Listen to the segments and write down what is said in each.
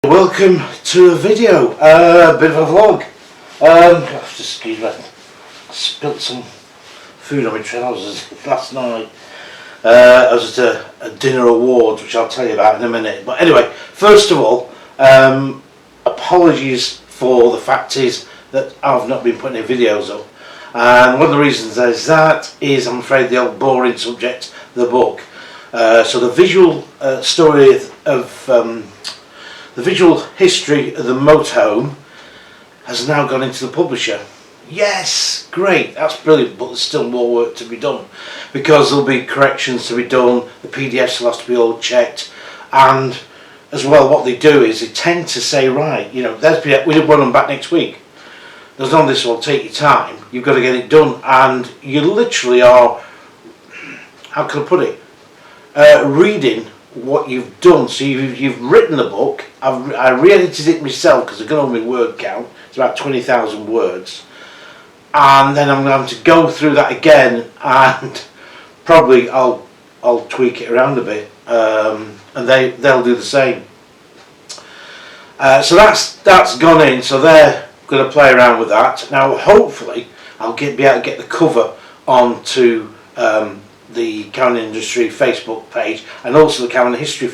Welcome to a video, a bit of a vlog. Just excuse me, I spilt some food on my trousers last night. I was at a dinner award, which I'll tell you about in a minute. But anyway, first of all, apologies for the fact is that I've not been putting any videos up. And one of the reasons is I'm afraid the old boring subject, the book. So the visual story of the visual history of the motorhome has now gone into the publisher. Yes, great, that's brilliant, but there's still more work to be done because there'll be corrections to be done, the PDFs will have to be all checked, and as well what they do is they tend to say, right, you know, we run them back next week. There's none of this will take your time, you've got to get it done, and you literally are, how can I put it, reading what you've done. So you've written the book. I re-edited it myself because I've got on my word count. It's about 20,000 words, and then I'm going to go through that again, and probably I'll tweak it around a bit, and they'll do the same. So that's gone in. So they're going to play around with that. Now hopefully I'll be able to get the cover onto the Caravan Industry Facebook page, and also the Caravan History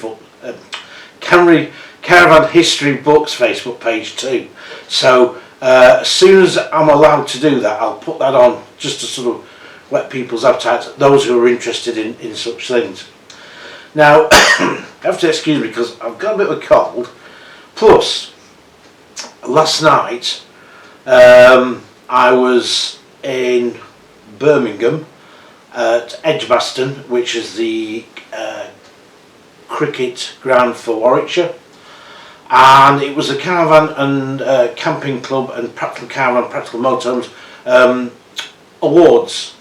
Caravan History Books Facebook page too. So as soon as I'm allowed to do that, I'll put that on just to sort of whet people's appetites, those who are interested in such things. Now you have to excuse me because I've got a bit of a cold, plus last night I was in Birmingham at Edgbaston, which is the cricket ground for Warwickshire, and it was a caravan and camping club and practical caravan, practical motorhomes awards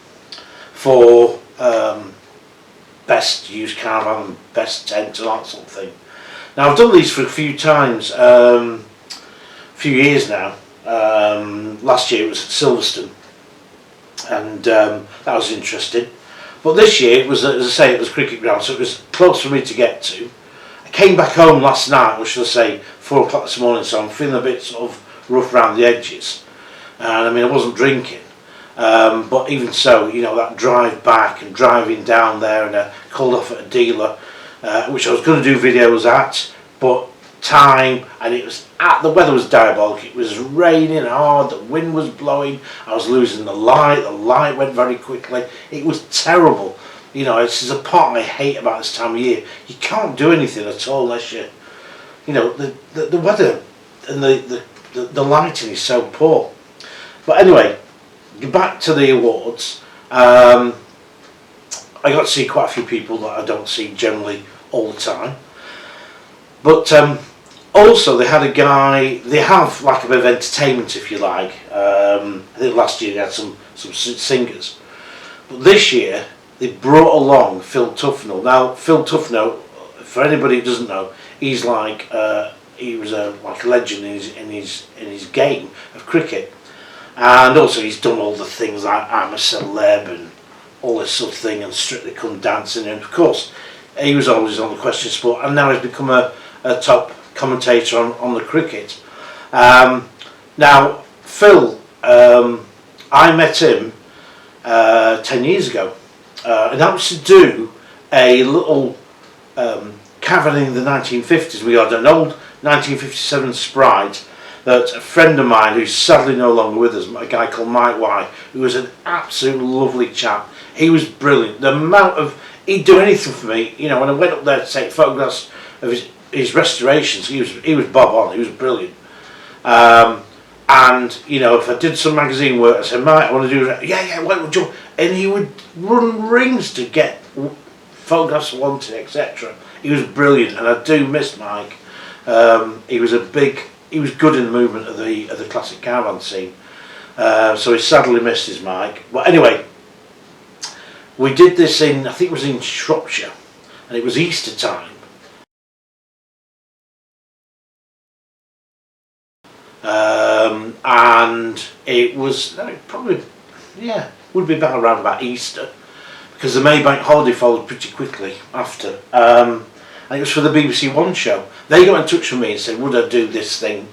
for best used caravan and best tent and that sort of thing. Now I've done these for a few times, a few years now. Last year it was at Silverstone, and that was interesting, but this year it was, as I say, it was cricket ground, so it was close for me to get to. I came back home last night, or should I say 4 o'clock this morning, so I'm feeling a bit sort of rough around the edges, and I mean I wasn't drinking, but even so, you know, that drive back and driving down there, and I called off at a dealer which I was going to do videos at, but time, and the weather was diabolical. It was raining hard, the wind was blowing, I was losing the light went very quickly. It was terrible. You know, this is a part I hate about this time of year. You can't do anything at all unless you know, the weather and the lighting is so poor. But anyway, back to the awards. I got to see quite a few people that I don't see generally all the time, but also they had a guy, they have like a bit of entertainment if you like. I think last year they had some singers, but this year they brought along Phil Tufnell. Now Phil Tufnell, for anybody who doesn't know, he's like he was like a legend in his game of cricket, and also he's done all the things like I'm a Celeb and all this sort of thing, and Strictly Come Dancing, and of course he was always on the Question Sport, and now he's become a top commentator on the cricket. Now Phil, I met him 10 years ago, and that was to do a little caravan in the 1950s. We had an old 1957 Sprite that a friend of mine, who's sadly no longer with us, a guy called Mike White, who was an absolute lovely chap. He was brilliant. The amount of, he'd do anything for me, you know. When I went up there to take photographs of his restorations, he was bob on. He was brilliant. And you know, if I did some magazine work, I said, Mike, I want to do that. Yeah, what would you? And he would run rings to get photographs wanted, etc. He was brilliant, and I do miss Mike. He was good in the movement of the classic caravan scene. So he sadly missed his Mike. But anyway, we did this in, I think it was in Shropshire, and it was Easter time. And it was probably, yeah, would be around about Easter, because the Maybank holiday followed pretty quickly after. And and it was for the BBC One show. They got in touch with me and said, would I do this thing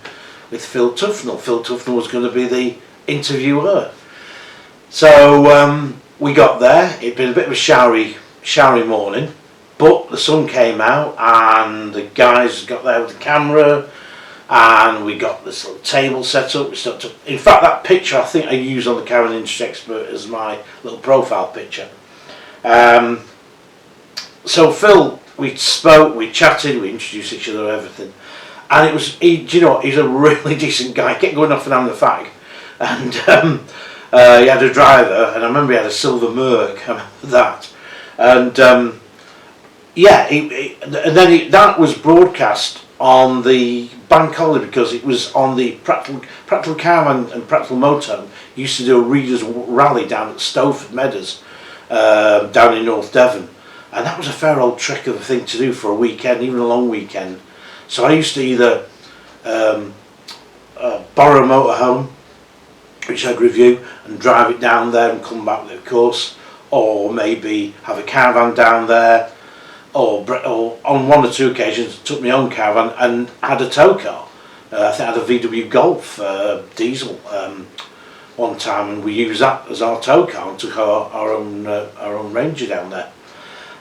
with Phil Tufnell? Phil Tufnell was going to be the interviewer. So we got there. It'd been a bit of a showery morning, but the sun came out and the guys got there with the camera, and we got this little table set up. In fact, that picture I think I used on the Caravan Industry Expert as my little profile picture. So Phil, we spoke, we chatted, we introduced each other, everything, and it was, do you know what, he's a really decent guy. He kept going off and having a fag, and he had a driver, and I remember he had a silver Merc, I remember that, and yeah, and then that was broadcast on the bank holiday, because it was on the Practical Caravan and Practical Motorhome used to do a readers rally down at Stowford Meadows, down in North Devon, and that was a fair old trick of a thing to do for a weekend, even a long weekend. So I used to either borrow a motorhome, which I'd review, and drive it down there and come back with it, of course, or maybe have a caravan down there, or on one or two occasions took my own caravan and had a tow car. I think I had a VW Golf diesel one time, and we used that as our tow car and took our own Ranger down there.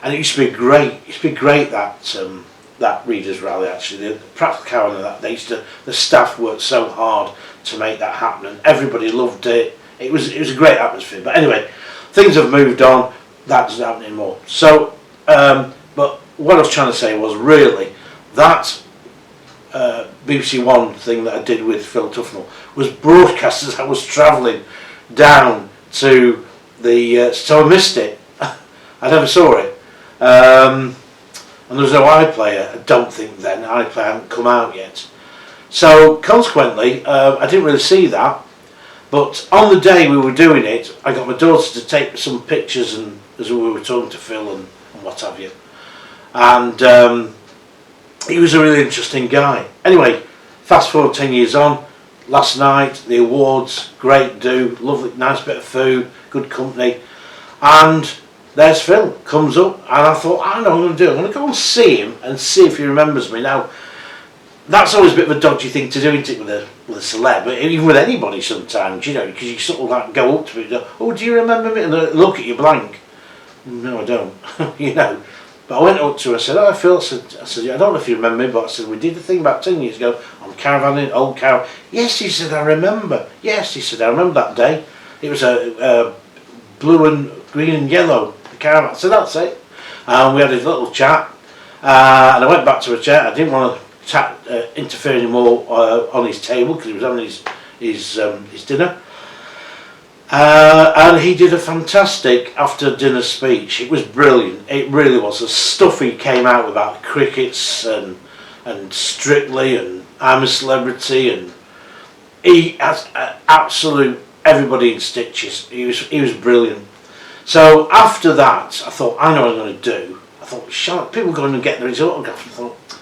And it used to be great. It used to be great, that readers rally. Actually, the Practical Caravan and that, the staff worked so hard to make that happen, and everybody loved it. It was a great atmosphere. But anyway, things have moved on. That doesn't happen anymore. So, but what I was trying to say was, really, that BBC One thing that I did with Phil Tufnell was broadcast as I was travelling down to the. So I missed it. I never saw it. And there was no iPlayer, I don't think then. iPlayer hadn't come out yet. So consequently, I didn't really see that. But on the day we were doing it, I got my daughter to take some pictures, and as we were talking to Phil and what have you. And he was a really interesting guy. Anyway, fast forward 10 years on, last night, the awards, great do, lovely, nice bit of food, good company. And there's Phil, comes up, and I thought, I know what I'm going to do. I'm going to go and see him and see if he remembers me. Now, that's always a bit of a dodgy thing to do, isn't it, with a celeb, but even with anybody sometimes, you know, because you sort of like go up to me and go, oh, do you remember me? And they look at you blank. No, I don't, you know. But I went up to her, I said, oh, Phil, I said, I don't know if you remember me, but I said, we did a thing about 10 years ago on Caravan, old Caravan. Yes, he said, I remember. Yes, he said, I remember that day. It was a blue and green and yellow Caravan. So that's it. And we had a little chat, and I went back to a chair. I didn't want to interfere anymore on his table, because he was having his dinner. And he did a fantastic after dinner speech. It was brilliant. It really was. The stuff he came out with about crickets and Strictly and I'm a Celebrity, and he has absolute everybody in stitches. He was brilliant. So after that, I thought, I know what I'm going to do. I thought, people going to get their autograph. I thought, I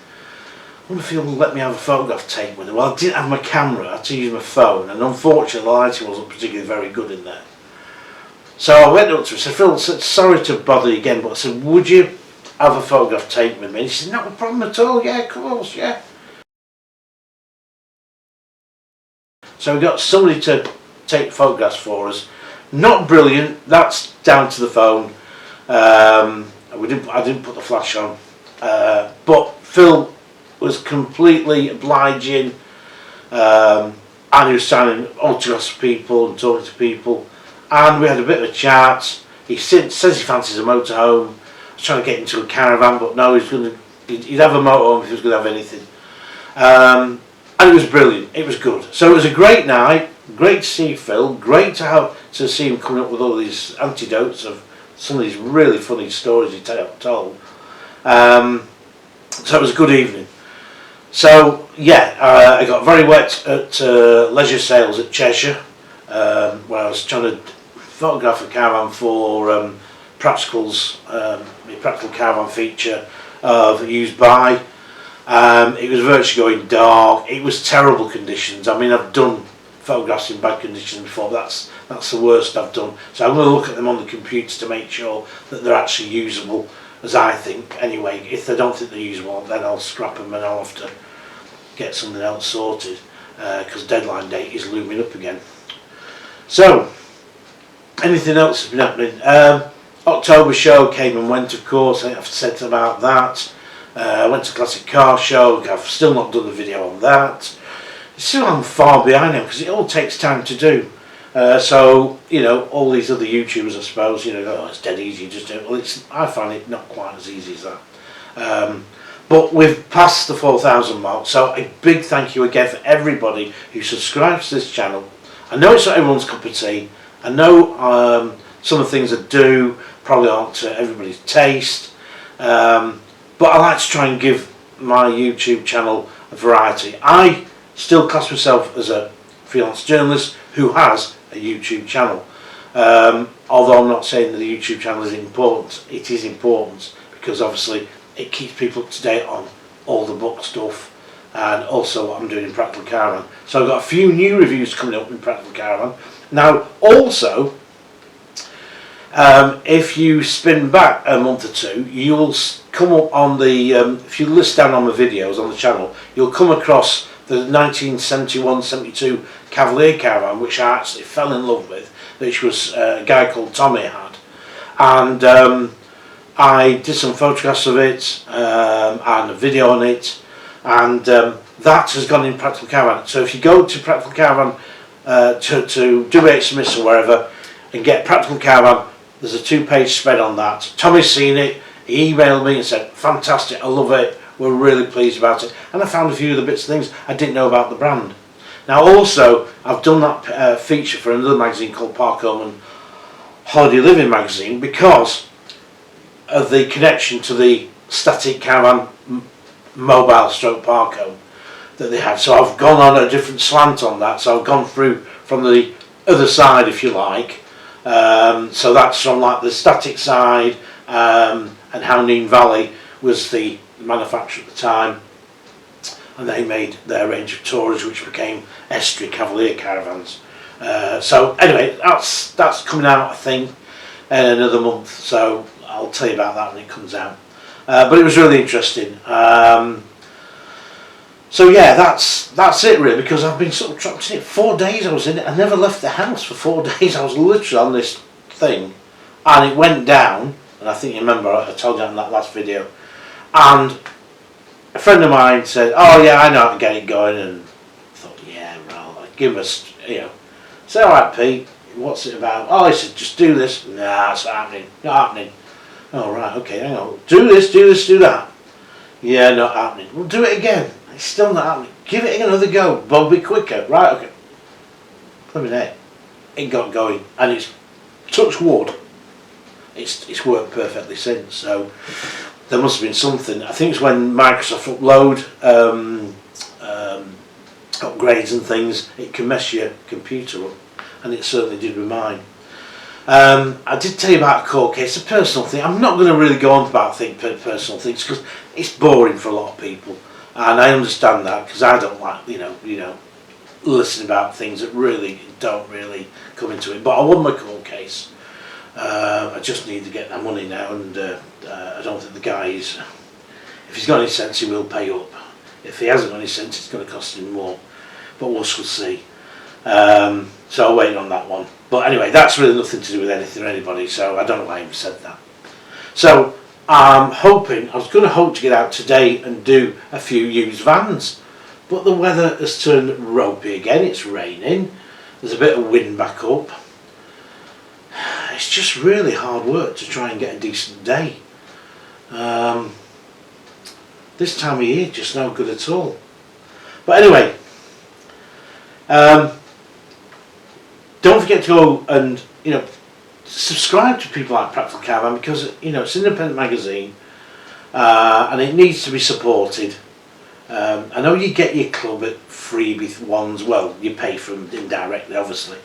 wonder if he'll let me have a photograph taken with him. Well, I didn't have my camera, I had to use my phone, and unfortunately the lighting wasn't particularly very good in there. So I went up to him and said, Phil, sorry to bother you again, but I said, would you have a photograph taken with me? And he said, not a problem at all, yeah, of course, yeah. So we got somebody to take photographs for us. Not brilliant, that's down to the phone. I didn't put the flash on, but Phil was completely obliging, and he was signing autographs for people and talking to people, and we had a bit of a chat. He says he fancies a motorhome. I was trying to get into a caravan, but no, he'd have a motorhome if he was going to have anything. And it was brilliant, it was good. So it was a great night, great to see Phil, great to see him coming up with all these anecdotes of some of these really funny stories he told. So it was a good evening. So yeah, I got very wet at leisure sales at Cheshire, where I was trying to photograph a caravan for Practical's the Practical Caravan feature of Used By. It was virtually going dark. It was terrible conditions. I mean, I've done photographs in bad conditions before, but that's the worst I've done. So I'm going to look at them on the computer to make sure that they're actually usable as I think. Anyway, if they don't think they're usable, then I'll scrap them and I'll have to get something else sorted, because deadline date is looming up again. So, anything else has been happening? October show came and went, of course. I've said about that. I went to Classic Car Show. I've still not done the video on that. Still, I'm far behind now because it all takes time to do. So, you know, all these other YouTubers, I suppose, you know, go, oh, it's dead easy, just do it. Well, I find it not quite as easy as that. But we've passed the 4,000 mark, so a big thank you again for everybody who subscribes to this channel. I know it's not everyone's cup of tea. I know some of the things I do probably aren't to everybody's taste. But I like to try and give my YouTube channel a variety. I still class myself as a freelance journalist who has a YouTube channel. Although I'm not saying that the YouTube channel is important. It is important because obviously it keeps people up to date on all the book stuff and also what I'm doing in Practical Caravan. So I've got a few new reviews coming up in Practical Caravan. Now also, if you spin back a month or two, you'll come up on the, if you list down on the videos on the channel, you'll come across the 1971-72 Cavalier Caravan, which I actually fell in love with, which was a guy called Tommy had. And I did some photographs of it and a video on it, and that has gone in Practical Caravan. So if you go to Practical Caravan to do HMS or wherever and get Practical Caravan, there's a 2-page spread on that. Tommy's seen it, he emailed me and said, fantastic, I love it, we're really pleased about it. And I found a few of the bits of things I didn't know about the brand. Now also, I've done that feature for another magazine called Park Home and Holiday Living magazine because of the connection to the static caravan mobile stroke park home that they had. So I've gone on a different slant on that, so I've gone through from the other side, if you like. So that's from like the static side, and how Neen Valley was the manufacturer at the time, and they made their range of tourers which became Estuary Cavalier caravans. So anyway, that's coming out I think in another month, so I'll tell you about that when it comes out. But it was really interesting. So yeah, that's it really, because I've been sort of trapped in it. 4 days I was in it. I never left the house for 4 days. I was literally on this thing, and it went down. And I think you remember I told you in that last video. And a friend of mine said, "Oh yeah, I know how to get it going." And I thought, yeah, well, give us, you know. So all right, Pete, what's it about? Oh, he said, just do this. Nah, it's not happening. Not happening. Oh right, okay, hang on. Do this, do that. Yeah, not happening. We'll do it again. It's still not happening. Give it another go. But be quicker. Right, okay. Flipping heck. It got going. And it's, touch wood, it's worked perfectly since. So there must have been something. I think it's when Microsoft upload upgrades and things, it can mess your computer up. And it certainly did with mine. I did tell you about a court case, a personal thing. I'm not going to really go on about personal things because it's boring for a lot of people. And I understand that because I don't like, you know, listening about things that really don't really come into it. But I won my court case. I just need to get that money now, and I don't think the guy is. If he's got any sense, he will pay up. If he hasn't got any sense, it's going to cost him more. But we'll see. So I'll wait on that one. But anyway, that's really nothing to do with anything or anybody. So I don't know why I even said that. So I'm hoping, I was going to hope to get out today and do a few used vans, but the weather has turned ropey again. It's raining, there's a bit of wind back up. It's just really hard work to try and get a decent day. This time of year just no good at all. But anyway, don't forget to go and, you know, subscribe to people like Practical Caravan, because, you know, it's an independent magazine and it needs to be supported. I know you get your club at freebie ones, well, you pay for them indirectly obviously,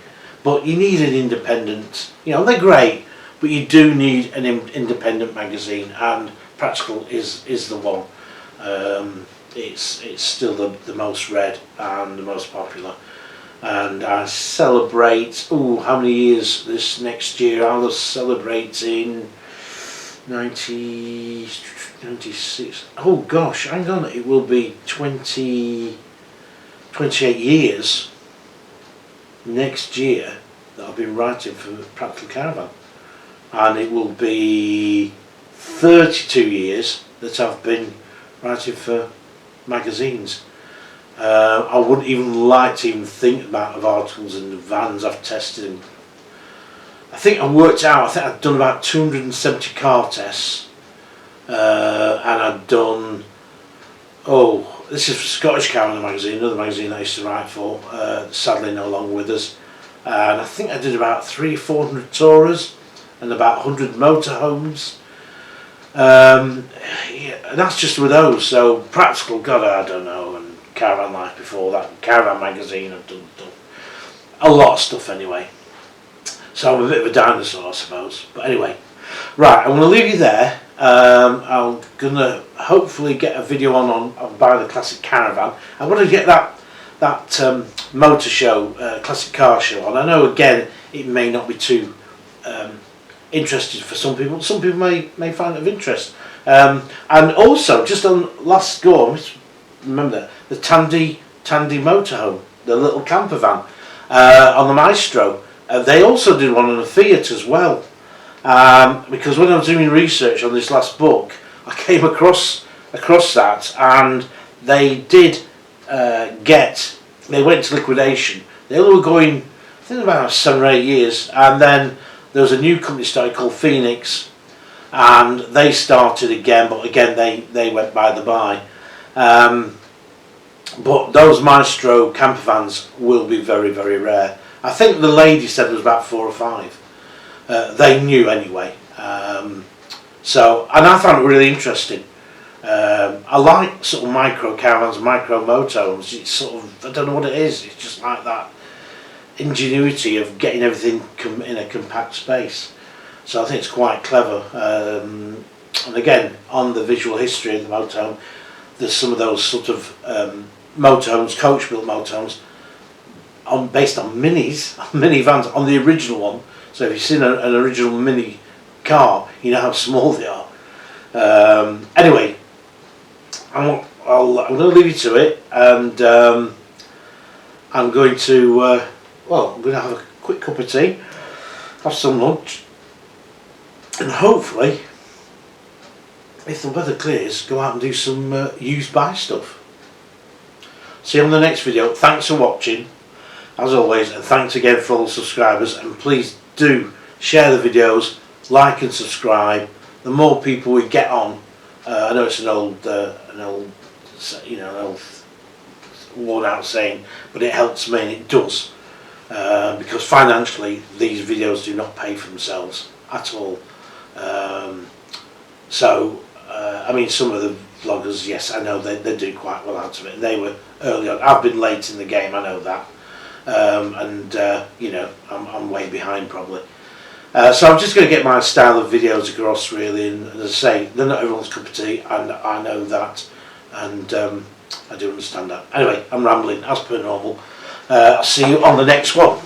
but you need an independent, you know, they're great, but you do need an independent magazine, and Practical is the one. It's still the most read and the most popular. And I celebrate, how many years this next year? I'll celebrate in 96. Oh gosh, hang on, it will be 28 years next year that I've been writing for Practical Caravan, and it will be 32 years that I've been writing for magazines. I wouldn't even like to even think about of articles in the vans I've tested. And I think I worked out, I think I've done about 270 car tests, and I've done, this is for Scottish Caravan magazine, another magazine I used to write for, sadly no longer with us, and I think I did about 300-400 tourers and about 100 motorhomes. Yeah, and that's just with those. So Practical, God, I don't know, and Caravan Life before that, Caravan magazine, I've done a lot of stuff anyway. So I'm a bit of a dinosaur, I suppose. But anyway, right, I'm going to leave you there. I'm going to hopefully get a video on Buy the Classic Caravan. I want to get that motor show, classic car show on. I know again it may not be too interested for some people. Some people may find it of interest. And also, just on last go, remember the Tandy motorhome, the little camper van on the Maestro. They also did one on a Fiat as well. Because when I was doing research on this last book, I came across that, and they did they went to liquidation. They were going, I think, about 7 or 8 years, and then there was a new company started called Phoenix, and they started again, but again they went by the by. But those Maestro camper vans will be very, very rare. I think the lady said there was about 4 or 5. They knew anyway. So, and I found it really interesting. I like sort of micro caravans, micro motorhomes. It's sort of, I don't know what it is. It's just like that ingenuity of getting everything in a compact space. So I think it's quite clever. And again, on the visual history of the motorhome, there's some of those sort of motorhomes, coach-built motorhomes, based on minivans on the original one. So if you've seen an original mini car, you know how small they are. Anyway, I'm going to leave you to it, and I'm going to I'm going to have a quick cup of tea, have some lunch, and hopefully, if the weather clears, go out and do some used buy stuff. See you on the next video. Thanks for watching, as always, and thanks again for all the subscribers, and please do share the videos, like and subscribe. The more people we get on, I know it's an old worn out saying, but it helps me, and it does, because financially these videos do not pay for themselves at all. I mean, some of the vloggers, yes, I know they do quite well out of it. They were early on. I've been late in the game, I know that, you know, I'm way behind probably. So I'm just going to get my style of videos across, really, and as I say, they're not everyone's cup of tea, and I know that, and I do understand that. Anyway, I'm rambling as per normal. I'll see you on the next one.